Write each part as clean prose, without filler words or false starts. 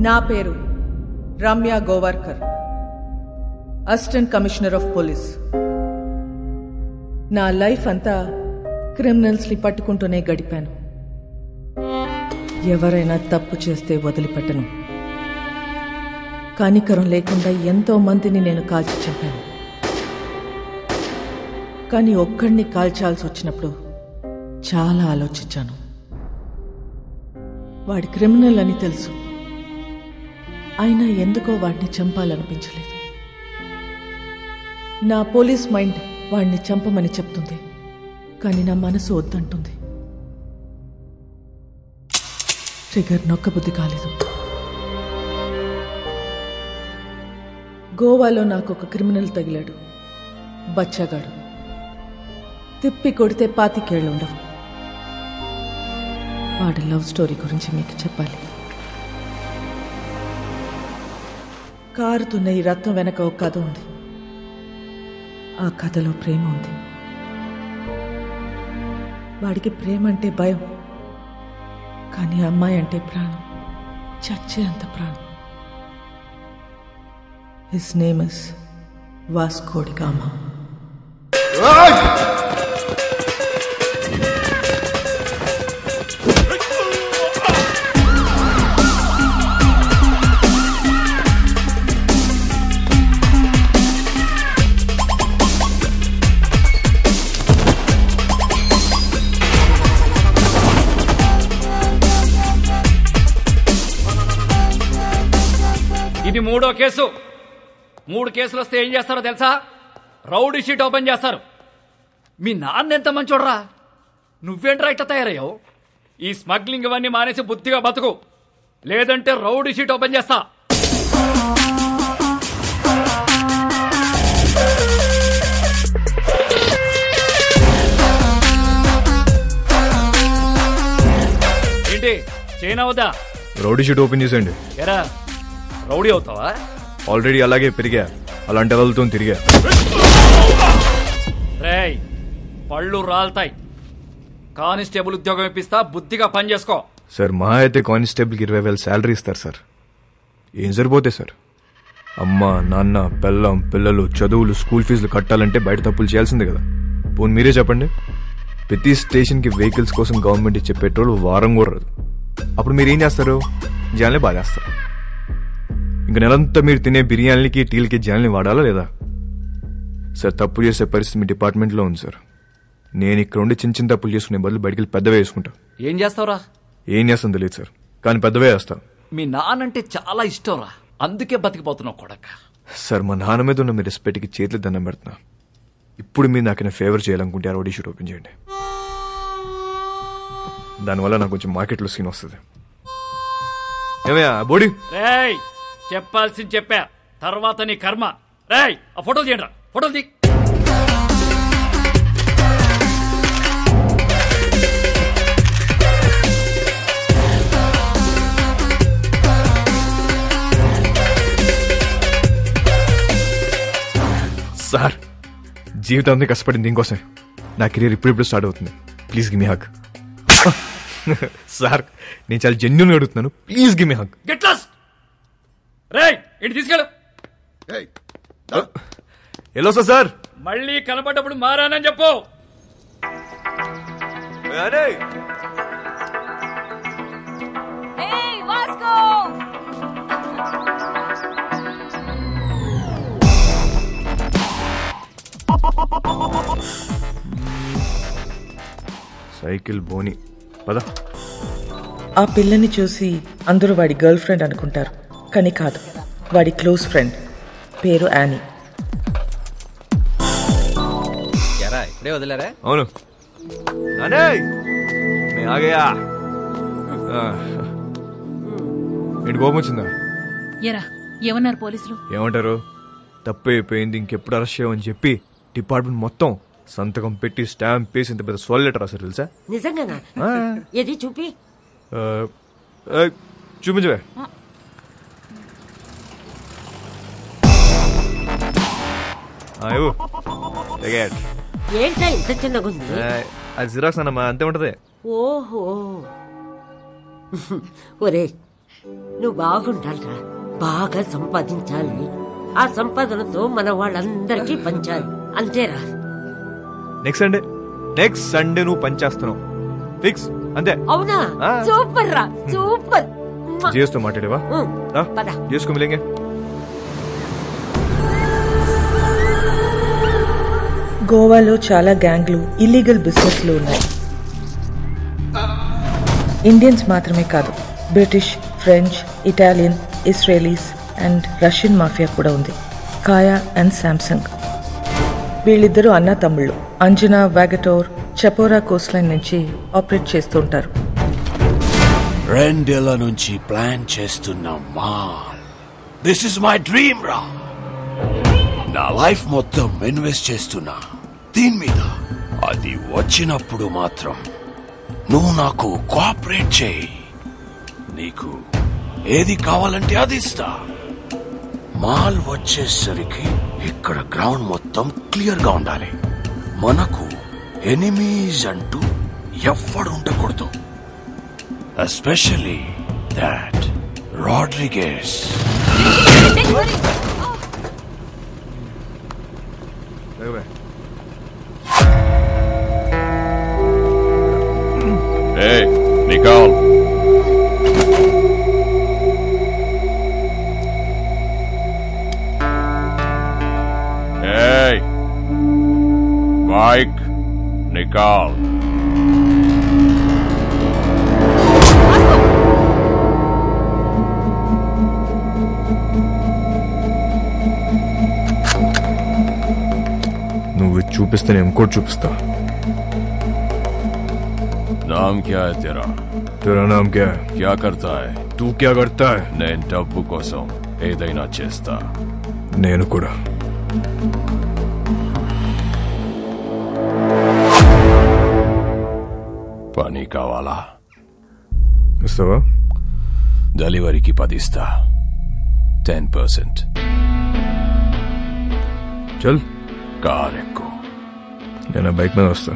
నా పేరు Ramya Gowarikar, assistant commissioner of police. నా లైఫ్ అంతా క్రిమినల్స్ ని పట్టుకుంటూనే గడిపాను. ఎవరైనా తప్పు చేస్తే వదిలిపెట్టను. కనికరం లేకుండా ఎంతో మందిని నేను కాల్చి చంపాను. కానీ ఒక్కడిని కాల్చాల్సి వచ్చినప్పుడు చాలా ఆలోచించాను. వాడి క్రిమినల్ అని తెలుసు, అయినా ఎందుకో వాడిని చంపాలనిపించలేదు. నా పోలీస్ మైండ్ వాడిని చంపమని చెప్తుంది, కానీ నా మనసు వద్దంటుంది. ట్రిగర్ నొక్కబుద్ధి కాలేదు. గోవాలో నాకు ఒక క్రిమినల్ తగిలాడు, బచ్చాగాడు. తిప్పి కొడితే 25 ఏళ్ళు ఉండవు. వాడి లవ్ స్టోరీ గురించి మీకు చెప్పాలి. కారుతున్న ఈ రక్తం వెనక ఒక కథ ఉంది. ఆ కథలో ప్రేమ ఉంది. వాడికి ప్రేమ అంటే భయం, కానీ అమ్మాయి అంటే ప్రాణం, చచ్చే అంత ప్రాణం. His name is Vasco da Gama. ఇది 3వ కేసు. 3 కేసులు వస్తే ఏం చేస్తారో తెలుసా? రౌడీ షీట్ ఓపెన్ చేస్తారు. మీ నాన్న ఎంత మంచోడ్రా, నువ్వేంట్రా ఇట్లా తయారయ్యావు? ఈ స్మగ్లింగ్ ఇవన్నీ మానేసి బుద్ధిగా బతుకు, లేదంటే రౌడీ షీట్ ఓపెన్ చేస్తా. ఏంటి చైనా వద్దా? రౌడీ షీట్ ఓపెన్ చేసేయండి. ఎరా రౌడీ అవుతావా? ఆల్రెడీ అలాగే పెరిగా, అలాంటి వాళ్ళతో తిరిగా. రేయ్ పళ్ళు రాల్తాయి. కానిస్టేబుల్ ఉద్యోగం ఇప్పిస్తా, బుద్ధిగా పని చేసుకో. సార్ మహా అయితే కానిస్టేబుల్కి 20,000 శాలరీ ఇస్తారు సార్. ఏం సరిపోతాయి సార్? అమ్మ నాన్న పెళ్ళం పిల్లలు చదువులు స్కూల్ ఫీజులు కట్టాలంటే బయట తప్పులు చేయాల్సిందే కదా. పోనీ మీరే చెప్పండి, ప్రతి స్టేషన్కి వెహికల్స్ కోసం గవర్నమెంట్ ఇచ్చే పెట్రోల్ వారం కూడా రాదు. అప్పుడు మీరు ఏం చేస్తారు? జనాల్ని బాధేస్తారు. ఇంక నెలంతా మీరు తినే బిర్యానీలకి టీలకి జనాల్ని వాడాలా లేదా? సార్ తప్పు చేసే పరిస్థితి మీ డిపార్ట్మెంట్లో ఉంది సార్. నేను ఇక్కడ ఉండి చిన్న చిన్న తప్పులు చేసుకునే బదులు బయటికి వెళ్ళి పెద్దవే వేసుకుంటా. ఏం చేస్తావురా? ఏం చేస్తాను తెలియదు సార్, కానీ పెద్దవే వేస్తా. మీ నాన్నంటే చాలా ఇష్టంరా, అందుకే బతికిపోతున్నావు కొడక. సార్ మా నాన్న మీద ఉన్న మీ రెస్పెక్ట్కి చేతులు దండం పెడుతున్నా. ఇప్పుడు మీరు నాకు ఫేవర్ చేయాలనుకుంటే ఆ రౌడీ షీట్ ఓపెన్ చేయండి. దానివల్ల నాకు కొంచెం మార్కెట్లో సీన్ వస్తుంది. ఏమయ్యా బోడీ? రేయ్ చెప్పాల్సింది చెప్పా, తర్వాత నీ కర్మ. రేయ్ ఆ ఫోటోలు తీయండి, ఫోటోలు తీ. సార్ జీవితాన్ని కష్టపడింది దీనికోసం. నా కెరీర్ ఇప్పుడిప్పుడు స్టార్ట్ అవుతుంది. Please give me hug. Sir నేను చాలా జెన్యూన్గా అడుగుతున్నాను, please give me hug. Get lost. రేయ్ ఇటు తీసుకెళ్ళు. ఎలా సార్? మళ్ళీ కనపడ్డప్పుడు మారానని చెప్పు. సైకిల్ బోని పద. ఆ పిల్లని చూసి అందరూ వాడి గర్ల్ ఫ్రెండ్ అనుకుంటారు, కానీ కాదు, వాడి క్లోజ్ ఫ్రెండ్. పేరు యానీ. ఇప్పుడే వదిలేరా? అవును. ఏంటి కోపం వచ్చిందా? ఎరా ఏమన్నారు పోలీసులు? ఏమంటారు? తప్పు అయిపోయింది, ఇంకెప్పుడు అరెస్ట్ చేయమని చెప్పి డిపార్ట్మెంట్ మొత్తం సంతకం పెట్టి స్టాంప్ వేసి ఇంత పెద్ద సోల్ లెటర్ రాశారు తెలుసా? నిజంగానా? ఏది చూపి. చూపించవే. ఏంటా ఇంత చిన్నగా ఉంది? అది జిరాక్స్ అన్నమా, అంతే ఉంటది. ఓహో ఒరే నువ్వు బాగుండాలిరా, బాగా సంపాదించాలి. ఆ సంపాదనతో మన వాళ్ళందరికీ పంచాలి, అంతేరా. నెక్స్ట్ సండే నువ్వు పనిచేస్తున్నావు ఫిక్స్, అంతే. అవునా? సూపర్ రా, సూపర్. జియోస్తో మాట్లాడేవా? జియోస్కు మిలేంగే. గోవాలో చాలా గ్యాంగ్లు, ఇల్లీగల్ బిజినెస్లు ఉన్నాయి. ఇండియన్స్ మాత్రమే కాదు, British, French, Italian, Israelis and Russian mafia కూడా ఉంది. కాయా అండ్ శాంసంగ్. వీళ్ళిద్దరూ అన్న తమ్ముళ్ళు. అంజనా, వాగటోర్, చపోరా కోస్ట్ లైన్ నుంచి ఆపరేట్ చేస్తూ ఉంటారు. 2 ఏళ్ల నుంచి ప్లాన్ చేస్తున్న mall. This is my dream రా. నా లైఫ్ మొత్తం ఇన్వెస్ట్ చేస్తున్నా దీని మీద. అది వచ్చినప్పుడు మాత్రం నువ్వు నాకు కోఆపరేట్ చేయి. నీకు ఏది కావాలంటే అది ఇస్తా. మాల్ వచ్చేసరికి ఇక్కడ గ్రౌండ్ మొత్తం క్లియర్ గా ఉండాలి. మనకు ఎనిమీస్ అంటూ ఎవ్వడు ఉండకూడదు. Especially that Rodriguez. Hey, Nicole. Hey, Mike, Nicole. నువ్వు చూపిస్తే నేను ఇంకోటి చూపిస్తా. नाम क्या है तेरा? तेरा नाम क्या है? क्या करता है? तू क्या करता है? నేను డబ్బు కోసం ఏదైనా చేస్తా. నేను కూడా. పని కావాలా? ఇస్తావా? డెలివరీకి 10 ఇస్తా. 10%. చల్, కార్ ఎక్కు. నేను బైక్ మీద వస్తా.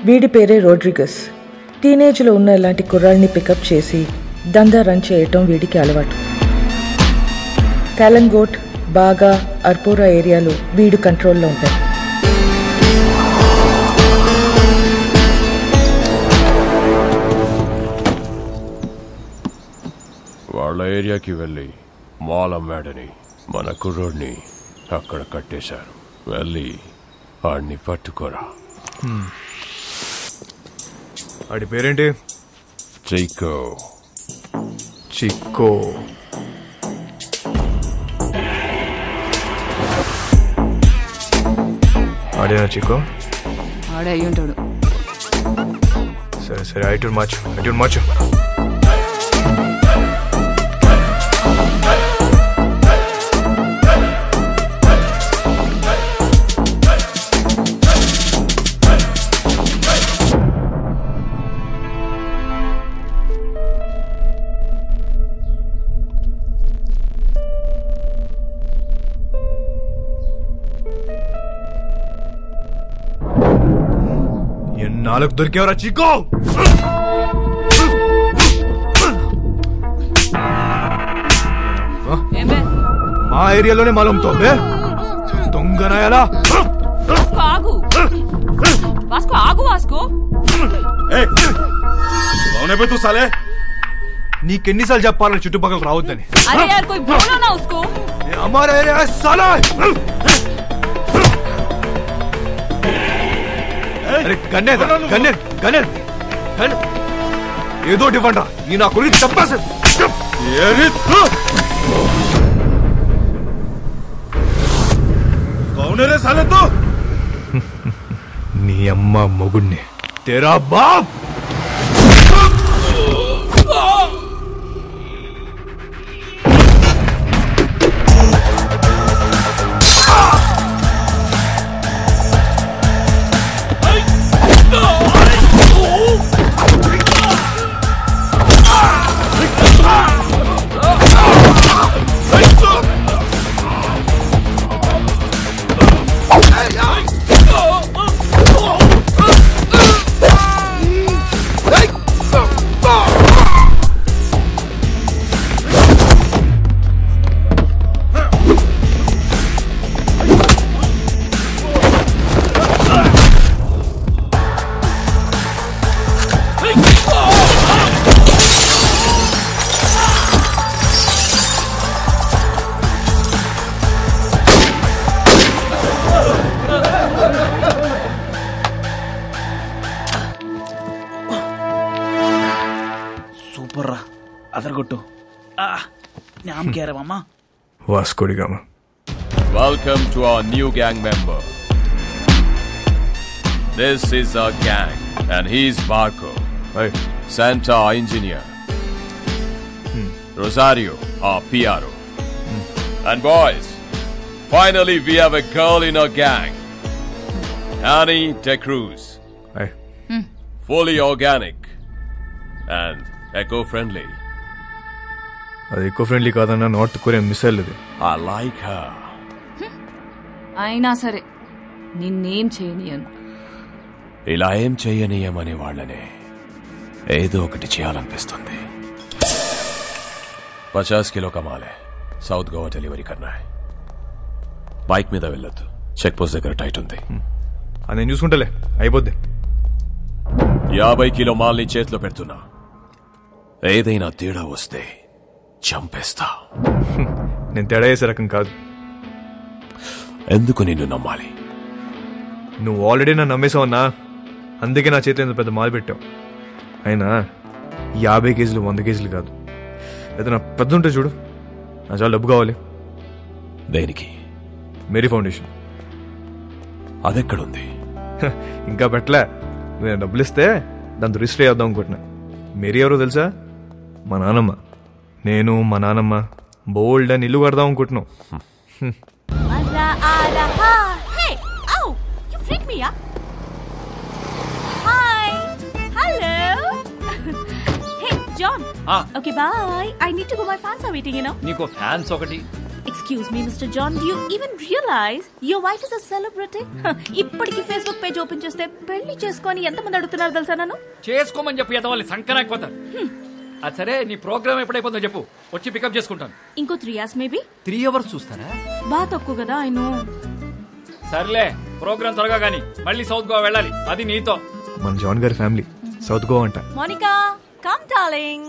వీడి పేరే రోడ్రిగస్. టీనేజ్లో ఉన్న ఇలాంటి కుర్రాళ్ళని పికప్ చేసి దందా రన్ చేయటం వీడికి అలవాటు. కాలంగోట్, బాగా, అర్పోరా ఏరియాలో వీడు కంట్రోల్లో ఉంటాయి. వాళ్ళ ఏరియాకి వెళ్ళి మాల్ అమ్మాడని మన కుర్రోడ్ని అక్కడ కట్టేశారు. వెళ్ళి వాడిని పట్టుకోరా. వాడి పేరేంటి? చిక్కో. చిక్కో. ఆడేనా చిక్కో? ఆడే అయ్యి ఉంటాడు. సరే సరే, ఐటూన్ మార్చు. నాలుగు దొరికేవరా చిక్కో? మా ఏరియాలోనే మాలంతో దొంగనాయాలా? నీకెన్నిసార్లు చెప్పాలని చుట్టుపక్కల రావద్దని? ఏదో ఇవ్వండి. ఈ నా గురించి చెప్పాలి. నీ అమ్మ మొగుణ్ణి. తేరా బాప్. సూపర్ రా, అదరగొట్టు. నామ్ కేరమమ్మా. Vasco da Gama. Welcome to our new gang member. This is our gang, and he's Marco. Hi. Santa, our engineer. Rosario, our PRO. And boys, finally we have a girl in our gang. Annie De Cruz. Hi. Fully organic and eco-friendly. అది eco friendly కాదన్నా, north Korea missile ఇది. I like her. అయినా సరే నిన్నేం చేయనియను. ఇలా ఏం చెయ్యనీయమనే వాళ్ళనే ఏదో ఒకటి చేయాలనిపిస్తుంది. 50 కిలో కమాలే, సౌత్ గోవా డెలివరీ కన్నా. బైక్ మీద వెళ్ళొద్దు, చెక్ పోస్ట్ దగ్గర టైట్ ఉంది. అది నేను చూసుకుంటలే, అయిపోద్ది. 50 కిలో మాల్ని చేతిలో పెడుతున్నా. ఏదైనా తేడా వస్తే చంపేస్తా. నేను తేడా చేసే రకం కాదు. ఎందుకు నిన్ను నమ్మాలి? నువ్వు ఆల్రెడీ నన్ను నమ్మేసావన్నా, అందుకే నా చేతిలో ఇంత పెద్ద మాల్ పెట్టావు. అయినా 50 కేజీలు 100 కేజీలు కాదు, ఏదైనా పెద్ద ఉంటే చూడు. నా చాలా డబ్బు కావాలి. దేనికి? Mary foundation. అదెక్కడుంది? ఇంకా పెట్టలే. నేను డబ్బులు ఇస్తే దాంతో రిజిస్టర్ చేద్దాం అనుకుంటున్నా. మేరీ ఎవరో తెలుసా? మా నానమ్మ. నేను మా నానమ్మ బోల్డ్ అని ఇల్లు కడదాం అనుకుంటున్నాం. Okay, bye. I need to go. My fans are waiting, you know. నీకు ఫ్యాన్స్ ఒకటి. Excuse me, Mr. John. Do you even realize your wife is a celebrity? ఇప్పటికి ఫేస్బుక్ పేజ్ ఓపెన్ చేస్తే పెళ్లి చేసుకొని ఎంతమంది అడుగుతున్నారు తెలుసా? నన్ను చేసుకోమని చెప్పి ఎదవాలి సంకనాకపోతారు. అది సరే, నీ ప్రోగ్రామ్ ఎప్పుడైపోతుందో చెప్పు, వచ్చి పికప్ చేసుకుంటాను. ఇంకో 3 hours మేబీ. 3 hours చూస్తారా? బాగా తక్కువ కదా. I know. సర్లే, ప్రోగ్రామ్ త్వరగా గానీ మళ్ళీ సౌత్ గోవా వెళ్ళాలి, అది నీతో. మన జాన్ గారి ఫ్యామిలీ సౌత్ గోవా అంట. Monika, come darling.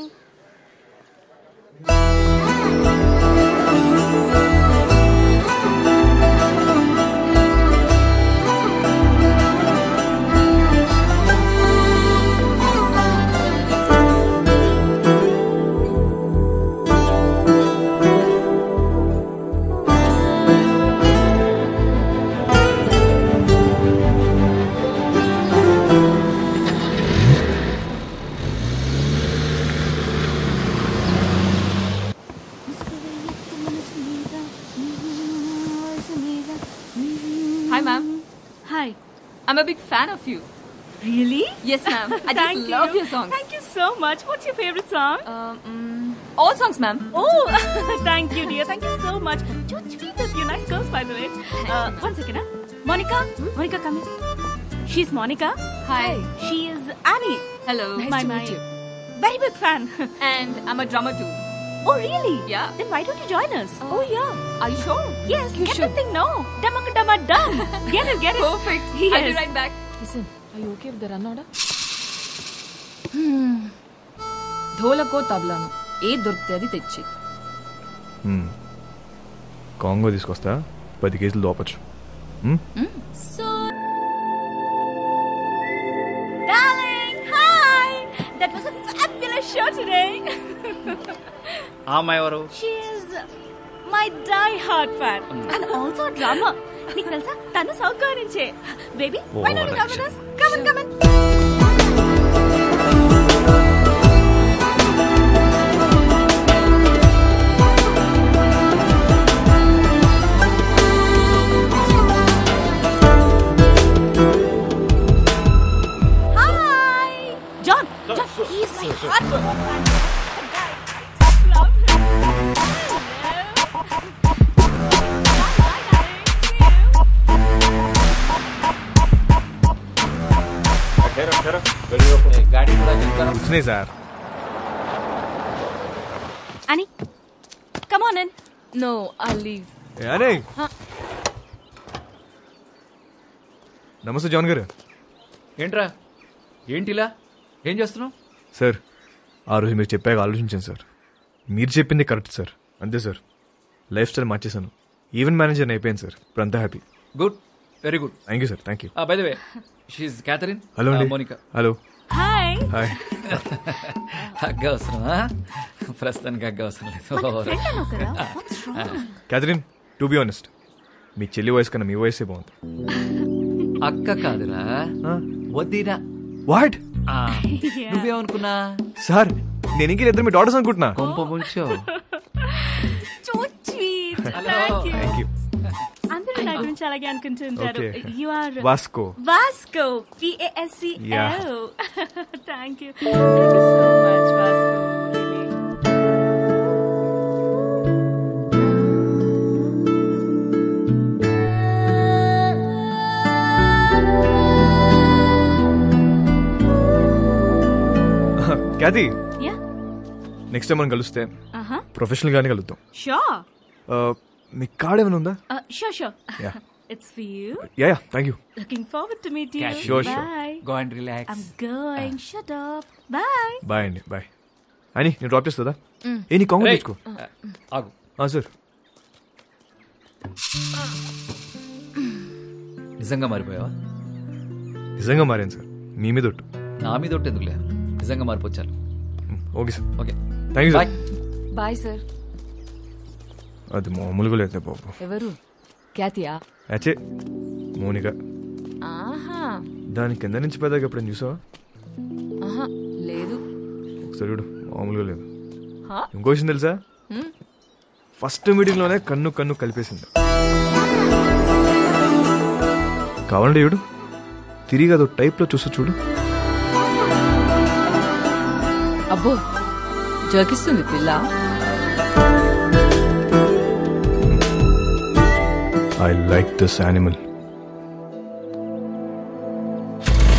Hi, ma'am. Hi. I'm a big fan of you. Really? Yes, ma'am. I just love your songs. Thank you so much. What's your favorite song? All songs, ma'am. Oh, thank you, dear. Thank you so much. Too sweet of you. Nice girls, by the way. One second, huh? Monica? Monica, come here. She's Monica. Hi. She is Annie. Hello. Nice to meet you. Very big fan. And I'm a drummer too. Oh, really? Yeah. Then why don't you join us? Oh, yeah. Are you sure? Yes. You get should. the thing, no. Dumma dum. Get it, get it. Perfect. Yes. I'll be right back. Listen, are you okay with the run order? ధోలకో తబలాను ఏ దొరికితే అది తెచ్చి. Congo తీసుకొస్తా, 10 కేజీలు దోపచ్చు. Darling, hi. That was a fabulous show today. ఆ అమ్మాయి ఎవరు? She is my die-hard fan and also a drummer. నీకు తెలుసా, తను సౌత్ గోవా నుంచే. Baby, why don't you come with us? Come on, come on. Hi, John. He's my hardcore fan. Love him. వచ్చినాయి sir. Annie, come on in. No, I'll leave. నమస్తే John గారు. ఏంట్రా, ఏంటిలా ఏం చేస్తున్నావు? సార్, ఆ రోజు మీరు చెప్పాక ఆలోచించాను సార్. మీరు చెప్పింది కరెక్ట్ సార్. అంతే సార్, లైఫ్ స్టైల్ మార్చేశాను. ఈవెంట్ మేనేజర్ అయిపోయాను సార్. ఇప్పుడు అంతా happy. Good, very good. Thank you sir. Thank you. By the way, she is Catherine. Hello అండి. Monica. Hello. Hi. Hi. Hug అవసరమా? ప్రస్తుతానికి హగ్ అవసరం లేదు. క్యాథరిన్, టు బి ఆనెస్ట్, మీ చెల్లి వయసు కన్నా మీ వయసే బాగుంది. అక్క కాదురా, వద్దిరా. వాట్? నువ్వేమనుకున్నా? సార్, నేను ఇంక ఇద్దరు మీ డాటర్స్ అనుకుంటున్నా. కొంప ముంచో. Thank you. అందరూ నా గురించి అలాగే అనుకుంటుంటారు. You are Vasco. Vasco, VASCO. Thank you so much Vasco. Cathy, next time మనం కలిస్తే ప్రొఫెషనల్ గానే కలుద్దాం. షూర్. మీ కార్డ్ ఏమైనా ఉందా? Sure. It's for you. Yeah, thank you. Looking forward to meet you. Sure. Bye. Go and relax. I'm going. Shut up. Bye. Bye అండి, bye. అని నేను drop చేస్తుందా? ఏ నీ కాంగ్రెస్ తెచ్చుకో. ఆగు. సార్, నిజంగా మారిపోయావా? నిజంగా మారాను సార్, మీ మీద ఒట్టు. నా మీద ఒట్టు ఎందుకులే, నిజంగా మారిపోచాను. Okay sir. Okay, thank you sir. Bye sir. అది మామూలుగా లేదు బాబు. ఎవరు? క్యాతియా? అచ్చే, మోనిక. ఆహా, దాని కింద నుంచి పెద్దగా ఎప్పుడైనా చూసావా? ఆహా లేదు. ఒకసారి చూడు, మామూలుగా లేదు. ఇంకో విషయం తెలుసా? ఫస్ట్ మీటింగ్ లోనే కన్ను కన్ను కలిపేసింది. కావాలంటే చూడు, తిరిగి అదో టైప్ లో చూస్తూ చూడు. అబ్బో, జోకిస్తుంది పిల్ల. I like this animal.